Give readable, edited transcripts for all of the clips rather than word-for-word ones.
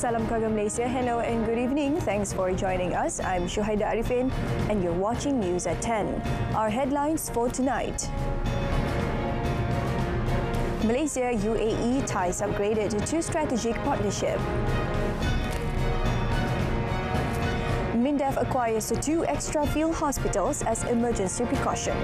Salam keluarga Malaysia. Hello and good evening. Thanks for joining us. I'm Shuhaida Arifin and you're watching News at 10. Our headlines for tonight. Malaysia-UAE ties upgraded to strategic partnership. MINDEF acquires 2 extra field hospitals as emergency precaution.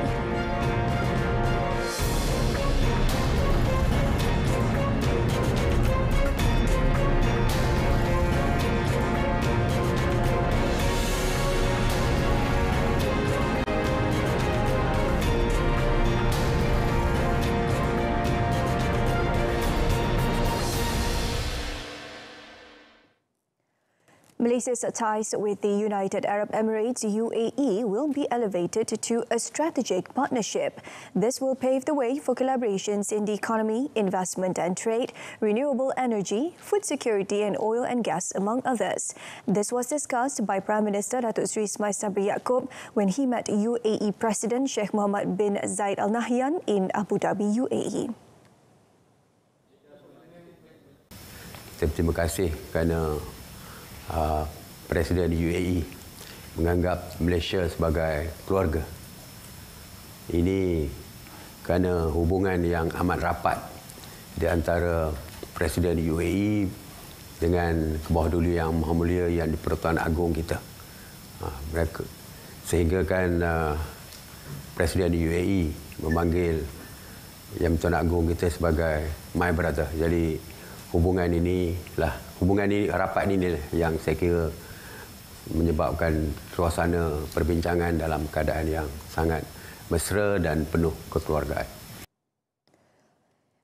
Malaysia's ties with the United Arab Emirates UAE will be elevated to a strategic partnership. This will pave the way for collaborations in the economy, investment and trade, renewable energy, food security and oil and gas, among others. This was discussed by Prime Minister Datuk Seri Ismail Sabri Yaakob when he met UAE President Sheikh Mohammed bin Zayed Al Nahyan in Abu Dhabi, UAE. Terima kasih kerana Presiden UAE menganggap Malaysia sebagai keluarga. Ini kerana hubungan yang amat rapat di antara Presiden UAE dengan Kebawah Duli Yang Maha Mulia yang di-Pertuan Agong kita. Sehingga kan Presiden UAE memanggil Yang Pertuan Agong kita sebagai my brother. Jadi hubungan ini, rapat ini yang saya kira menyebabkan suasana perbincangan dalam keadaan yang sangat mesra dan penuh kekeluargaan.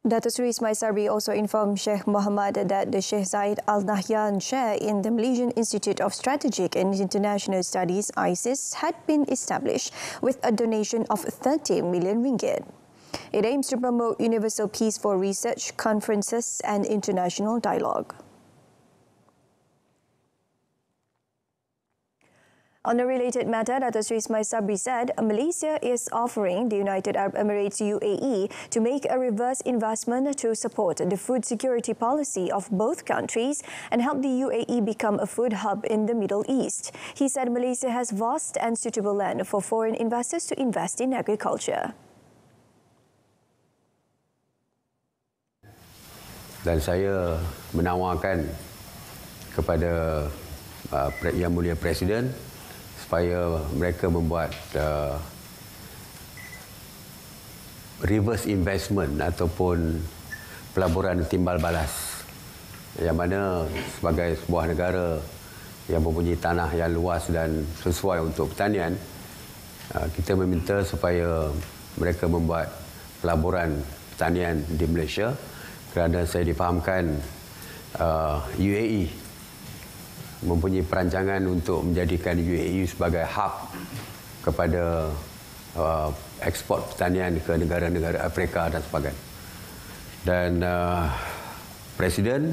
Datuk Seri Ismail Sabri also informed Sheikh Mohammed that the Sheikh Zayed Al Nahyan Chair in the Malaysian Institute of Strategic and International Studies (ISIS) had been established with a donation of 30 million ringgit. It aims to promote universal peace for research, conferences and international dialogue. On a related matter, Datuk Seri Ismail Sabri said Malaysia is offering the United Arab Emirates UAE to make a reverse investment to support the food security policy of both countries and help the UAE become a food hub in the Middle East. He said Malaysia has vast and suitable land for foreign investors to invest in agriculture. Dan saya menawarkan kepada Yang Mulia Presiden supaya mereka membuat reverse investment ataupun pelaburan timbal balas, yang mana sebagai sebuah negara yang mempunyai tanah yang luas dan sesuai untuk pertanian, kita meminta supaya mereka membuat pelaburan pertanian di Malaysia, kerana saya difahamkan UAE mempunyai perancangan untuk menjadikan UAE sebagai hub kepada ekspor pertanian ke negara-negara Afrika dan sebagainya. Dan Presiden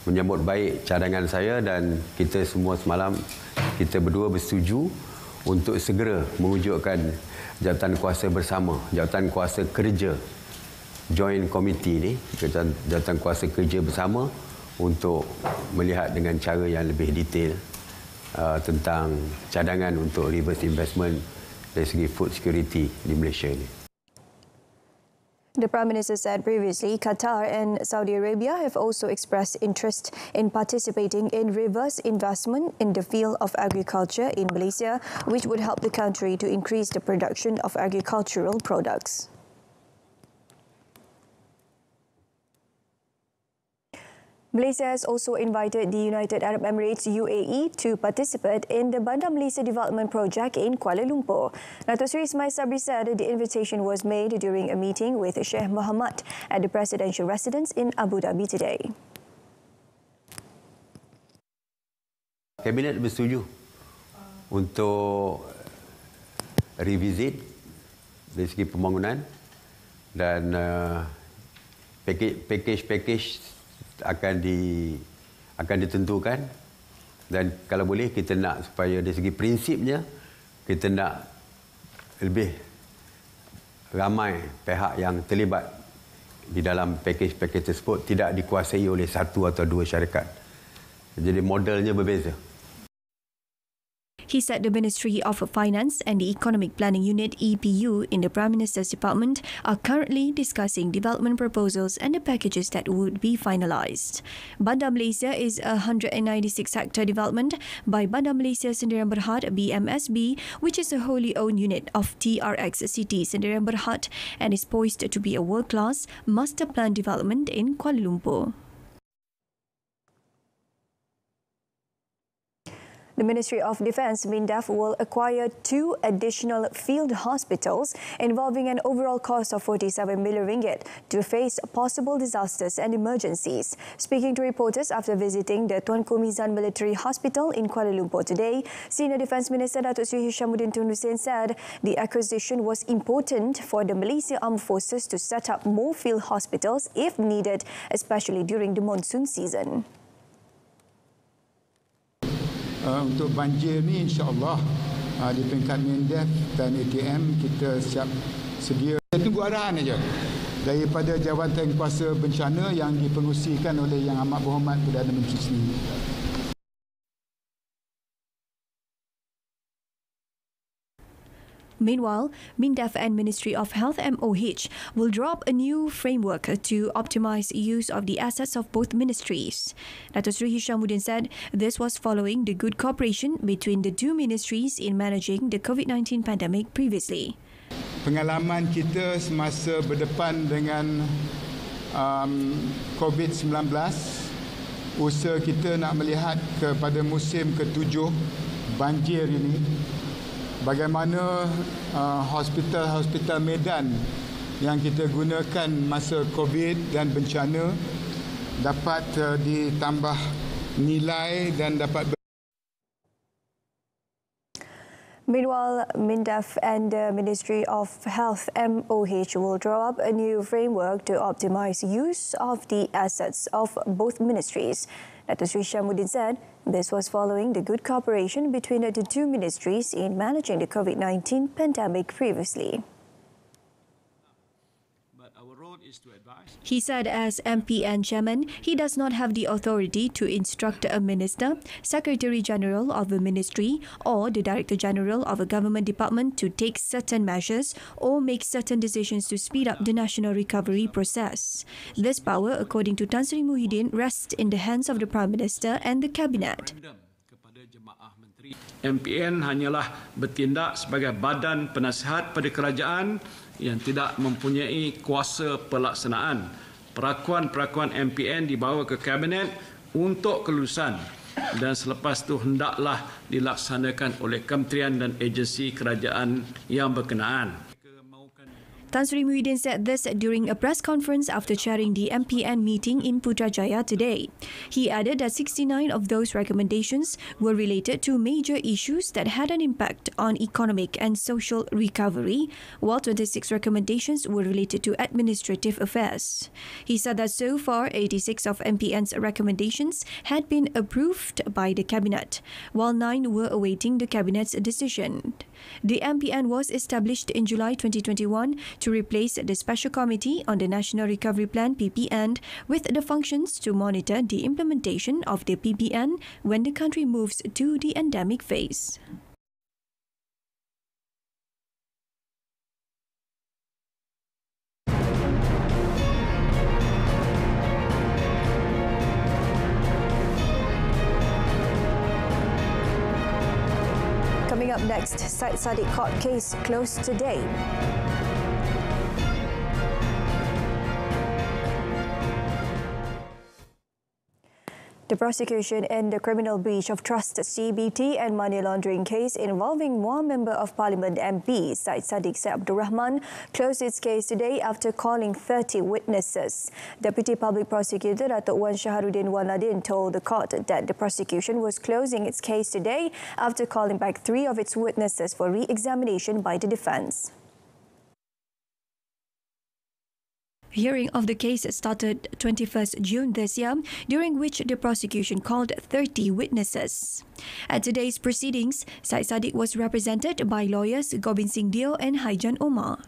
menyambut baik cadangan saya dan kita semua semalam, kita berdua bersetuju untuk segera mewujudkan jawatan kuasa bersama, jawatan kuasa kerja Joint Committee ini, jawatan kuasa kerja bersama untuk melihat dengan cara yang lebih detail tentang cadangan untuk reverse investment dari segi food security di Malaysia ini. The Prime Minister said previously Qatar and Saudi Arabia have also expressed interest in participating in reverse investment in the field of agriculture in Malaysia, which would help the country to increase the production of agricultural products. Malaysia has also invited the United Arab Emirates UAE to participate in the Bandar Malaysia Development Project in Kuala Lumpur. Datuk Seri Ismail Sabri said the invitation was made during a meeting with Sheikh Mohammed at the presidential residence in Abu Dhabi today. Kabinet bersetuju untuk revisit dari segi pembangunan dan package akan ditentukan, dan kalau boleh kita nak supaya dari segi prinsipnya kita nak lebih ramai pihak yang terlibat di dalam package tersebut, tidak dikuasai oleh 1 atau 2 syarikat. Jadi modelnya berbeza. He said the Ministry of Finance and the Economic Planning Unit EPU in the Prime Minister's Department are currently discussing development proposals and the packages that would be finalised. Bandar Malaysia is a 196-hectare development by Bandar Malaysia Sdn Bhd BMSB, which is a wholly owned unit of TRX City Sdn Bhd and is poised to be a world-class master plan development in Kuala Lumpur. The Ministry of Defence, MINDEF, will acquire 2 additional field hospitals involving an overall cost of 47 million ringgit to face possible disasters and emergencies. Speaking to reporters after visiting the Tuanku Mizan Military Hospital in Kuala Lumpur today, Senior Defence Minister Datuk Seri Hishamuddin Tun Hussein said the acquisition was important for the Malaysia Armed Forces to set up more field hospitals if needed, especially during the monsoon season. Untuk banjir ni insya-Allah di peringkat MINDEF dan ATM kita siap sedia. Kita tunggu arahan aja daripada Jawatan Kuasa Bencana yang dipengerusikan oleh Yang Amat Berhormat Perdana Menteri sendiri. Meanwhile, MINDEF and Ministry of Health MOH will draw up a new framework to optimise use of the assets of both ministries. Datuk Seri Hishamuddin said this was following the good cooperation between the 2 ministries in managing the COVID-19 pandemic previously. Pengalaman kita semasa berdepan dengan COVID-19, usaha kita nak melihat kepada musim ke-7 banjir ini, bagaimana hospital-hospital medan yang kita gunakan masa COVID dan bencana dapat ditambah nilai dan dapat. Meanwhile, MINDEF and the Ministry of Health MOH will draw up a new framework to optimise use of the assets of both ministries. Datuk Seri Hishamuddin said this was following the good cooperation between the 2 ministries in managing the COVID-19 pandemic previously. He said as MP and Chairman, he does not have the authority to instruct a Minister, Secretary General of a ministry or the Director General of a government department to take certain measures or make certain decisions to speed up the national recovery process. This power, according to Tan Sri Muhyiddin, rests in the hands of the Prime Minister and the Cabinet. MPN hanyalah bertindak sebagai badan penasihat pada kerajaan yang tidak mempunyai kuasa pelaksanaan. Perakuan-perakuan MPN dibawa ke Kabinet untuk kelulusan dan selepas itu hendaklah dilaksanakan oleh kementerian dan agensi kerajaan yang berkenaan. Tan Sri Muhyiddin said this during a press conference after chairing the MPN meeting in Putrajaya today. He added that 69 of those recommendations were related to major issues that had an impact on economic and social recovery, while 26 recommendations were related to administrative affairs. He said that so far, 86 of MPN's recommendations had been approved by the Cabinet, while 9 were awaiting the Cabinet's decision. The MPN was established in July 2021 to replace the Special Committee on the National Recovery Plan (PPN) with the functions to monitor the implementation of the PPN when the country moves to the endemic phase. Coming up next, Syed Saddiq court case closed today. The prosecution in the criminal breach of trust CBT and money laundering case involving one member of Parliament MP, Syed Saddiq Abdul Rahman, closed its case today after calling 30 witnesses. Deputy Public Prosecutor Datuk Wan Shaharuddin Wanladin told the court that the prosecution was closing its case today after calling back 3 of its witnesses for re-examination by the defence. Hearing of the case started 21st June this year, during which the prosecution called 30 witnesses. At today's proceedings, Syed Saddiq was represented by lawyers Gobind Singh Dio and Haijan Omar.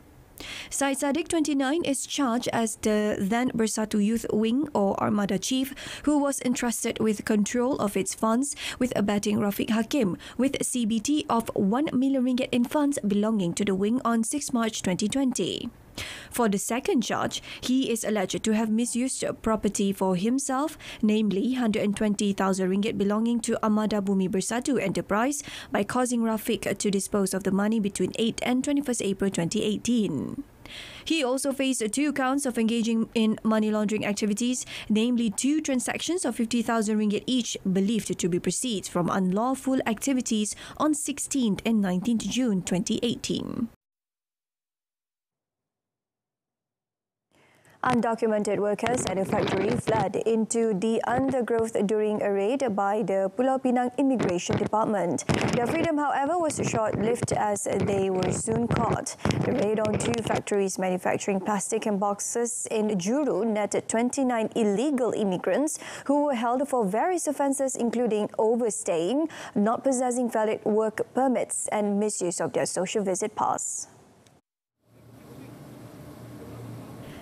Said Sadiq, 29, is charged as the then Bersatu Youth Wing or Armada chief who was entrusted with control of its funds with abetting Rafiq Hakim with CBT of RM1 million in funds belonging to the wing on 6 March 2020. For the second charge, he is alleged to have misused property for himself, namely RM120,000 belonging to Armada Bumi Bersatu Enterprise by causing Rafiq to dispose of the money between 8 and 21st April 2018. He also faced 2 counts of engaging in money laundering activities, namely 2 transactions of RM50,000 each believed to be proceeds from unlawful activities on 16th and 19th June 2018. Undocumented workers at a factory fled into the undergrowth during a raid by the Pulau Pinang Immigration Department. Their freedom, however, was short-lived as they were soon caught. The raid on 2 factories manufacturing plastic and boxes in Juru netted 29 illegal immigrants who were held for various offences including overstaying, not possessing valid work permits and misuse of their social visit pass.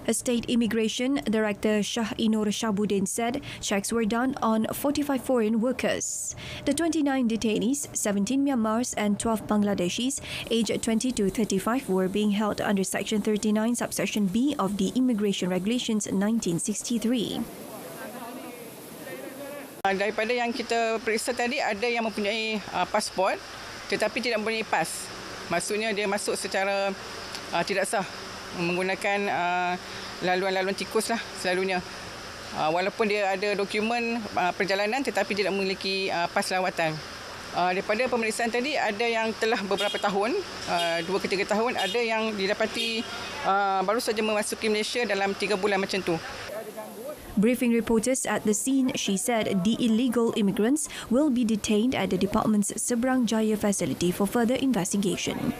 State Immigration Director Shah Inur Shabuddin said checks were done on 45 foreign workers. The 29 detainees, 17 Myanmars and 12 Bangladeshis, aged 20 to 35, were being held under Section 39, Subsection B of the Immigration Regulations 1963. Daripada yang kita periksa tadi, ada yang mempunyai pasport tetapi tidak mempunyai pas. Maksudnya dia masuk secara tidak sah, menggunakan laluan-laluan tikus lah selalunya. Walaupun dia ada dokumen perjalanan tetapi tidak memiliki pas lawatan. Daripada pemeriksaan tadi, ada yang telah beberapa tahun, 2 ke 3 tahun, ada yang didapati baru saja memasuki Malaysia dalam 3 bulan macam tu. Briefing reporters at the scene, she said the illegal immigrants will be detained at the department's Seberang Jaya facility for further investigation.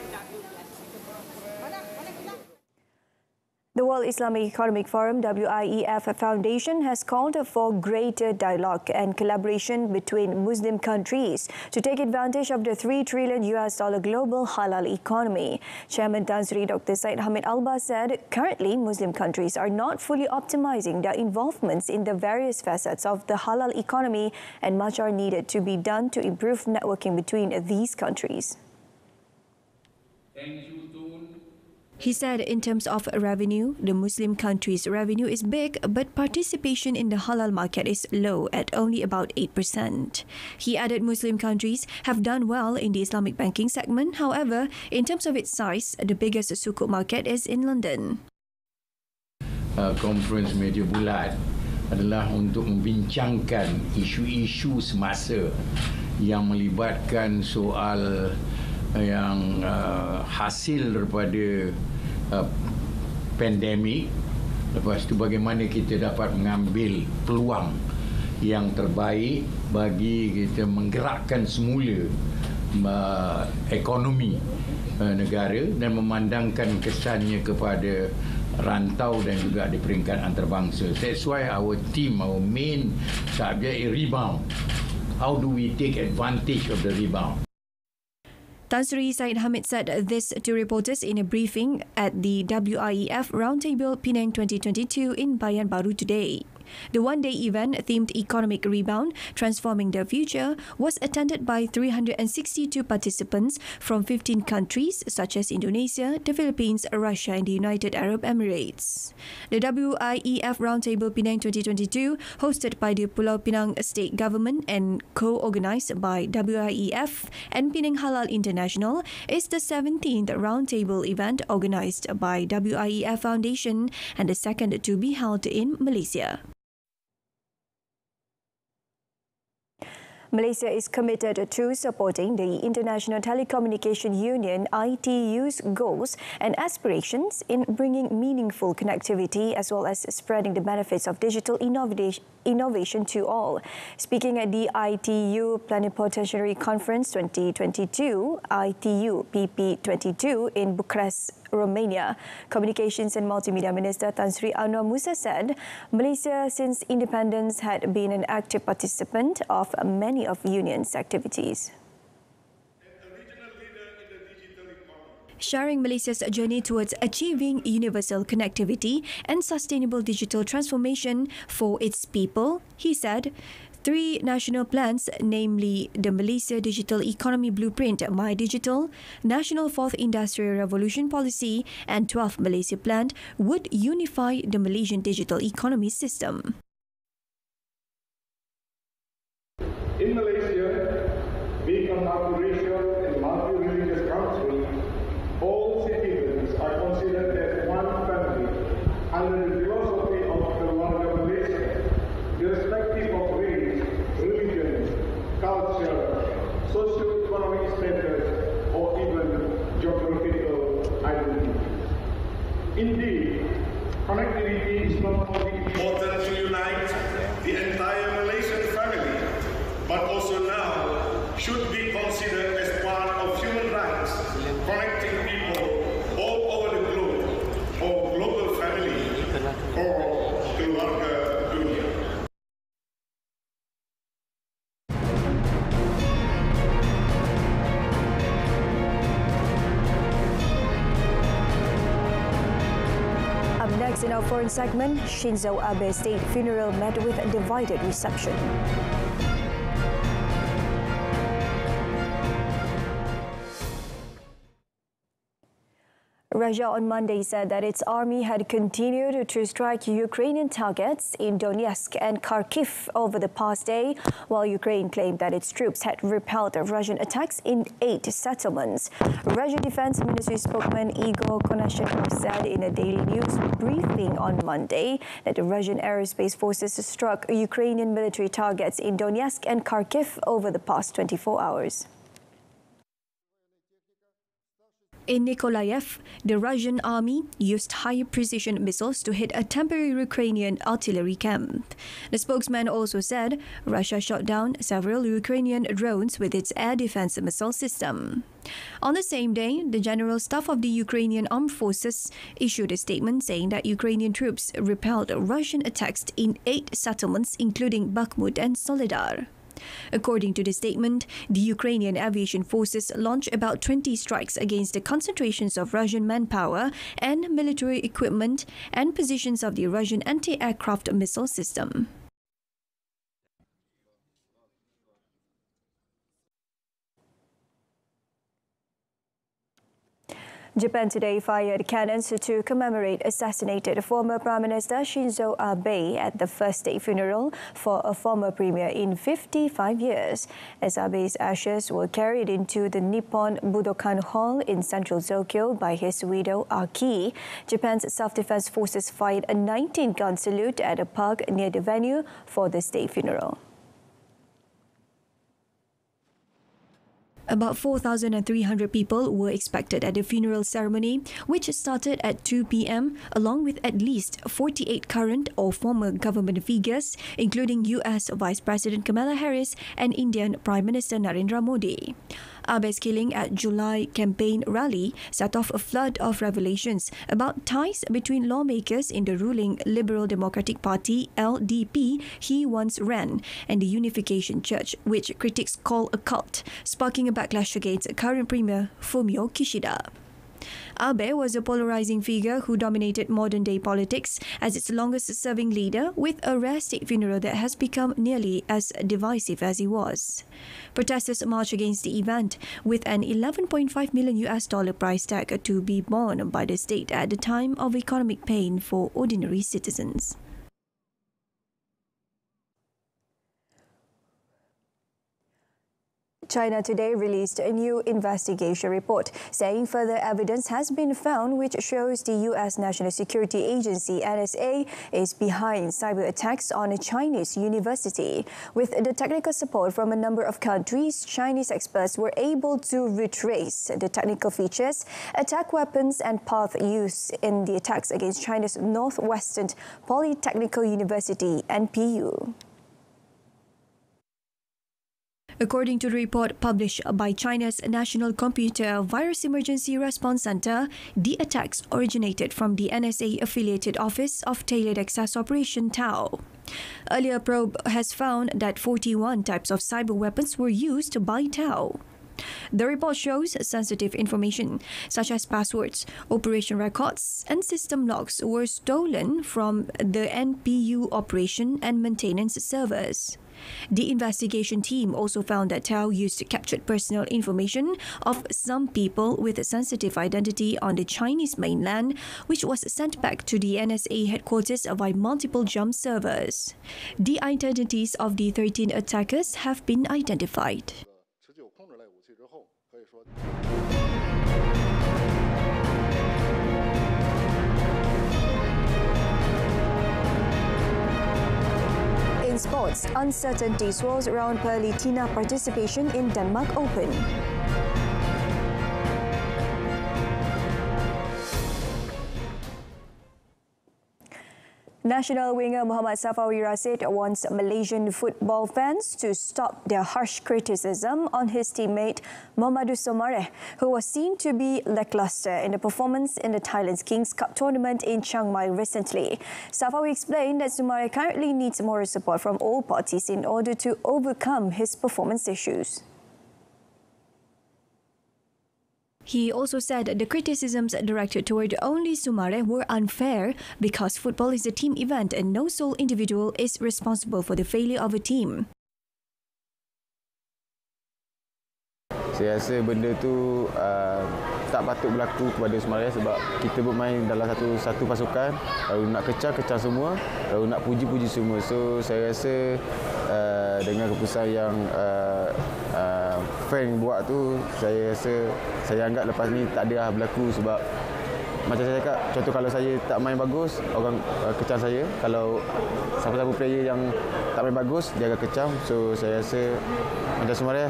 The World Islamic Economic Forum WIEF Foundation has called for greater dialogue and collaboration between Muslim countries to take advantage of the $3 trillion global halal economy. Chairman Tan Sri Dr. Syed Hamid Alba said currently Muslim countries are not fully optimizing their involvements in the various facets of the halal economy and much are needed to be done to improve networking between these countries. He said in terms of revenue, the Muslim countries' revenue is big, but participation in the halal market is low at only about 8%. He added Muslim countries have done well in the Islamic banking segment. However, in terms of its size, the biggest sukuk market is in London. Conference media bulat adalah untuk membincangkan isu-isu semasa yang melibatkan soal yang hasil daripada pandemik. Lepas itu bagaimana kita dapat mengambil peluang yang terbaik bagi kita menggerakkan semula ekonomi negara dan memandangkan kesannya kepada rantau dan juga di peringkat antarabangsa. That's why our team, our main subject is rebound. How do we take advantage of the rebound? Tan Sri Syed Hamid said this to reporters in a briefing at the WIEF Roundtable Penang 2022 in Bayan Baru today. The one-day event themed Economic Rebound, Transforming the Future was attended by 362 participants from 15 countries such as Indonesia, the Philippines, Russia and the United Arab Emirates. The WIEF Roundtable Penang 2022, hosted by the Pulau Pinang State Government and co-organised by WIEF and Penang Halal International, is the 17th roundtable event organised by WIEF Foundation and the second to be held in Malaysia. Malaysia is committed to supporting the International Telecommunication Union ITU's goals and aspirations in bringing meaningful connectivity as well as spreading the benefits of digital innovation to all. Speaking at the ITU Plenipotentiary Conference 2022, ITU PP22 in Bucharest, Romania, Communications and Multimedia Minister Tan Sri Anwar Musa said Malaysia since independence had been an active participant of many of Union's activities. sharing Malaysia's journey towards achieving universal connectivity and sustainable digital transformation for its people, he said. 3 national plans, namely the Malaysia Digital Economy Blueprint My Digital, National Fourth Industrial Revolution Policy and 12th Malaysia Plan, would unify the Malaysian digital economy system. In Malaysia, being a multiracial and multi-religious country, all citizens are considered as one family under the philosophy of Keluarga Malaysia, irrespective of race, religion, culture, socio-economic status, or even geographical identity. Indeed, connectivity is not only important to unite the entire Malaysian family, but also now should be considered as part of human rights, connecting people all over the globe, or global family, or keluarga dunia. Up next in our foreign segment, Shinzo Abe's state funeral met with a divided reception. Russia on Monday said that its army had continued to strike Ukrainian targets in Donetsk and Kharkiv over the past day, while Ukraine claimed that its troops had repelled Russian attacks in 8 settlements. Russian Defense Ministry spokesman Igor Konashenkov said in a daily news briefing on Monday that the Russian aerospace forces struck Ukrainian military targets in Donetsk and Kharkiv over the past 24 hours. In Nikolaev, the Russian army used high-precision missiles to hit a temporary Ukrainian artillery camp. The spokesman also said Russia shot down several Ukrainian drones with its air defense missile system. On the same day, the General Staff of the Ukrainian Armed Forces issued a statement saying that Ukrainian troops repelled Russian attacks in 8 settlements, including Bakhmut and Soledar. According to the statement, the Ukrainian aviation forces launched about 20 strikes against the concentrations of Russian manpower and military equipment and positions of the Russian anti-aircraft missile system. Japan today fired cannons to commemorate assassinated former Prime Minister Shinzo Abe at the first state funeral for a former premier in 55 years. As Abe's ashes were carried into the Nippon Budokan Hall in central Tokyo by his widow Aki, Japan's self-defense forces fired a 19-gun salute at a park near the venue for the state funeral. About 4,300 people were expected at the funeral ceremony, which started at 2 p.m, along with at least 48 current or former government figures, including US Vice President Kamala Harris and Indian Prime Minister Narendra Modi. Abe's killing at July campaign rally set off a flood of revelations about ties between lawmakers in the ruling Liberal Democratic Party (LDP) he once ran and the Unification Church, which critics call a cult, sparking a backlash against current Premier Fumio Kishida. Abe was a polarizing figure who dominated modern-day politics as its longest-serving leader, with a rare state funeral that has become nearly as divisive as he was. Protesters marched against the event, with an $11.5 million price tag to be borne by the state at the time of economic pain for ordinary citizens. China today released a new investigation report saying further evidence has been found which shows the U.S. National Security Agency (NSA) is behind cyber attacks on a Chinese university. With the technical support from a number of countries, Chinese experts were able to retrace the technical features, attack weapons and path used in the attacks against China's Northwestern Polytechnical University (NPU). According to the report published by China's National Computer Virus Emergency Response Center, the attacks originated from the NSA-affiliated Office of Tailored Access Operation (TAO). Earlier probe has found that 41 types of cyber weapons were used by TAO. The report shows sensitive information, such as passwords, operation records, and system logs were stolen from the NPU operation and maintenance servers. The investigation team also found that Tao used captured personal information of some people with sensitive identity on the Chinese mainland, which was sent back to the NSA headquarters via multiple jump servers. The identities of the 13 attackers have been identified. In sports, uncertainty swirls around Berita participation in Denmark Open. National winger Muhammad Safawi Rashid wants Malaysian football fans to stop their harsh criticism on his teammate Mohamadu Somareh, who was seen to be lackluster in the performance in the Thailand's Kings Cup tournament in Chiang Mai recently. Safawi explained that Somareh currently needs moral support from all parties in order to overcome his performance issues. He also said the criticisms directed toward only Somareh were unfair because football is a team event and no sole individual is responsible for the failure of a team. Saya rasa benda tu tak patut berlaku kepada Somareh sebab kita bermain dalam satu pasukan, lalu nak kecam semua, lalu nak puji semua. So saya rasa dengan keputusan yang fan buat tu, saya anggap lepas ni tak ada berlaku sebab macam saya cakap, contoh kalau saya tak main bagus, orang kecam saya. Kalau siapa-siapa player yang tak main bagus, dia akan kecam. So saya rasa macam Somareh,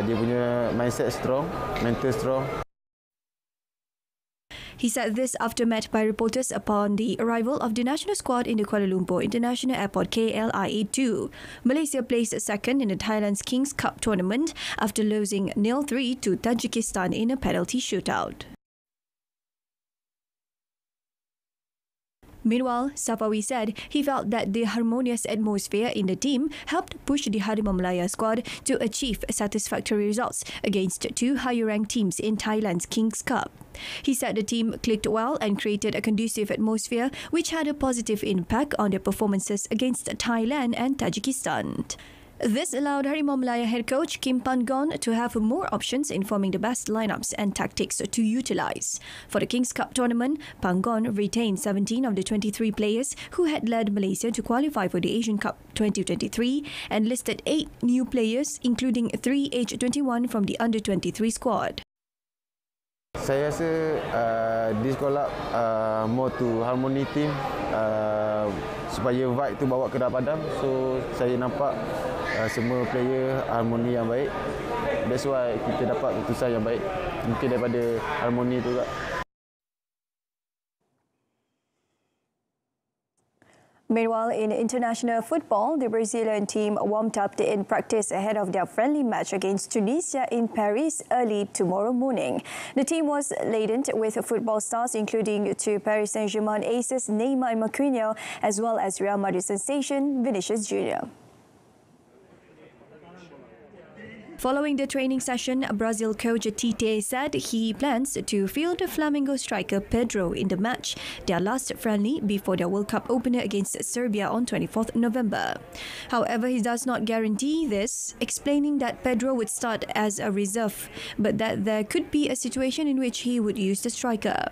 dia punya mindset strong, mental strong. He said this after met by reporters upon the arrival of the national squad in the Kuala Lumpur International Airport KLIA2. Malaysia placed second in the Thailand's Kings Cup tournament after losing 0-3 to Tajikistan in a penalty shootout. Meanwhile, Safawi said he felt that the harmonious atmosphere in the team helped push the Harimau Malaya squad to achieve satisfactory results against two higher-ranked teams in Thailand's Kings Cup. He said the team clicked well and created a conducive atmosphere which had a positive impact on their performances against Thailand and Tajikistan. This allowed Harimau Malaya head coach Kim Pan-gon to have more options in forming the best lineups and tactics to utilise. For the Kings Cup tournament, Pan-gon retained 17 of the 23 players who had led Malaysia to qualify for the Asian Cup 2023 and listed 8 new players, including 3 age 21 from the under-23 squad. Saya rasa this call up more to harmony team supaya vibe tu bawa ke dalam padang. So saya nampak semua player harmoni yang baik. That's why kita dapat keputusan yang baik. Mungkin daripada harmoni tu juga. Meanwhile, in international football, the Brazilian team warmed up in practice ahead of their friendly match against Tunisia in Paris early tomorrow morning. The team was laden with football stars, including two Paris Saint-Germain aces Neymar and Marquinhos, as well as Real Madrid sensation Vinicius Jr. Following the training session, Brazil coach Tite said he plans to field Flamengo striker Pedro in the match, their last friendly before their World Cup opener against Serbia on 24th November. However, he does not guarantee this, explaining that Pedro would start as a reserve, but that there could be a situation in which he would use the striker.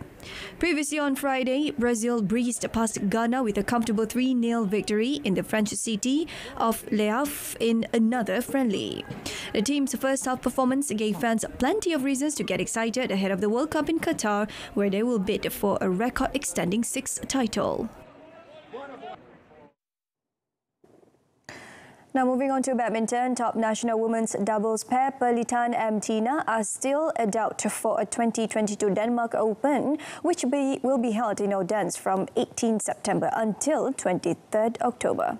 Previously on Friday, Brazil breezed past Ghana with a comfortable 3-0 victory in the French city of Le Havre in another friendly. The team's first half performance gave fans plenty of reasons to get excited ahead of the World Cup in Qatar, where they will bid for a record-extending 6th title. Now moving on to badminton, top national women's doubles pair Berita and Tina are still a doubt for a 2022 Denmark Open, which will be held in Odense from 18 September until 23rd October.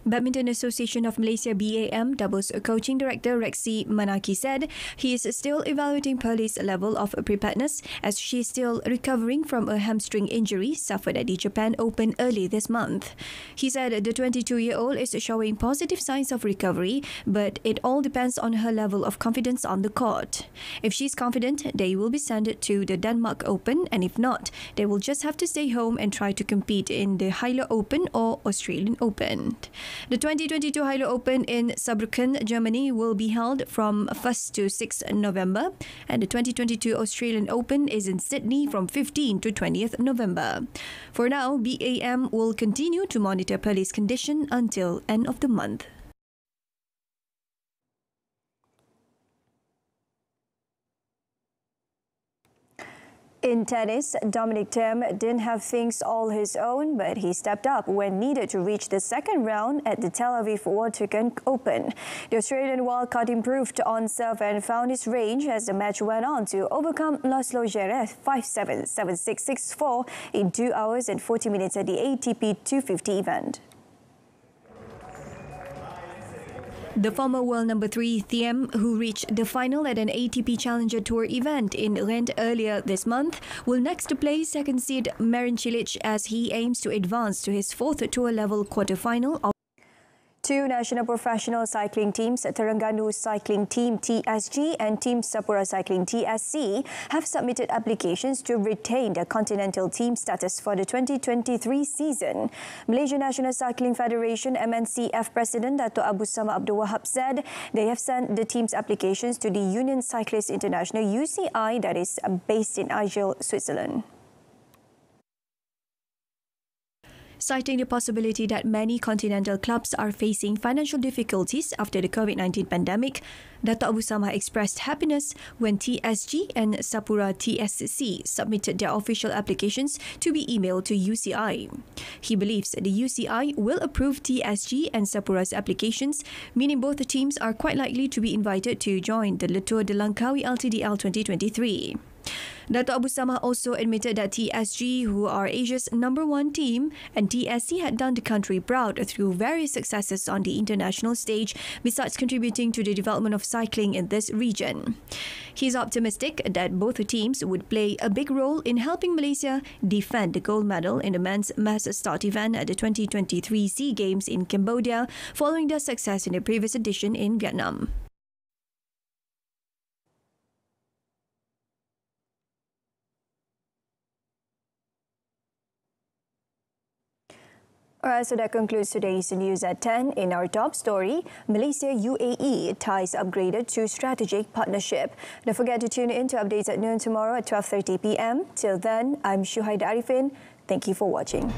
Badminton Association of Malaysia BAM doubles coaching director Rasmi Manaki said he is still evaluating Pearlie's level of preparedness as she is still recovering from a hamstring injury suffered at the Japan Open early this month. He said the 22-year-old is showing positive signs of recovery, but it all depends on her level of confidence on the court. If she's confident, they will be sent to the Denmark Open, and if not, they will just have to stay home and try to compete in the SAHIH Open or Australian Open. The 2022 SAHIH Open in Saarbrücken, Germany will be held from 1st to 6th November, and the 2022 Australian Open is in Sydney from 15th to 20th November. For now, BAM will continue to monitor Pearlie's condition until end of the month. In tennis, Dominic Thiem didn't have things all his own, but he stepped up when needed to reach the second round at the Tel Aviv Waterkant Open. The Australian wildcard improved on serve and found his range as the match went on to overcome Laslo Djere 5-7, 7-6, 6-4 in 2 hours and 40 minutes at the ATP 250 event. The former world number 3 Thiem, who reached the final at an ATP Challenger Tour event in Rennes earlier this month, will next play second seed Marin Cilic as he aims to advance to his fourth tour level quarter-final of 2 national professional cycling teams, Terengganu Cycling Team TSG and Team Sapura Cycling TSC, have submitted applications to retain their continental team status for the 2023 season. Malaysia National Cycling Federation MNCF President Dato' Abu Sama Abdul Wahab said they have sent the team's applications to the Union Cyclists International UCI that is based in Basel, Switzerland. Citing the possibility that many continental clubs are facing financial difficulties after the COVID-19 pandemic, Dato' Abu Sama expressed happiness when TSG and Sapura TSC submitted their official applications to be emailed to UCI. He believes the UCI will approve TSG and Sapura's applications, meaning both the teams are quite likely to be invited to join the Le Tour de Langkawi LTDL 2023. Dato' Abu Sama also admitted that TSG, who are Asia's #1 team, and TSC had done the country proud through various successes on the international stage, besides contributing to the development of cycling in this region. He is optimistic that both teams would play a big role in helping Malaysia defend the gold medal in the men's mass start event at the 2023 SEA Games in Cambodia, following their success in the previous edition in Vietnam. Alright, so that concludes today's news at 10. In our top story, Malaysia-UAE ties upgraded to strategic partnership. Don't forget to tune in to updates at noon tomorrow at 12:30 p.m. Till then, I'm Shuhaida Arifin. Thank you for watching.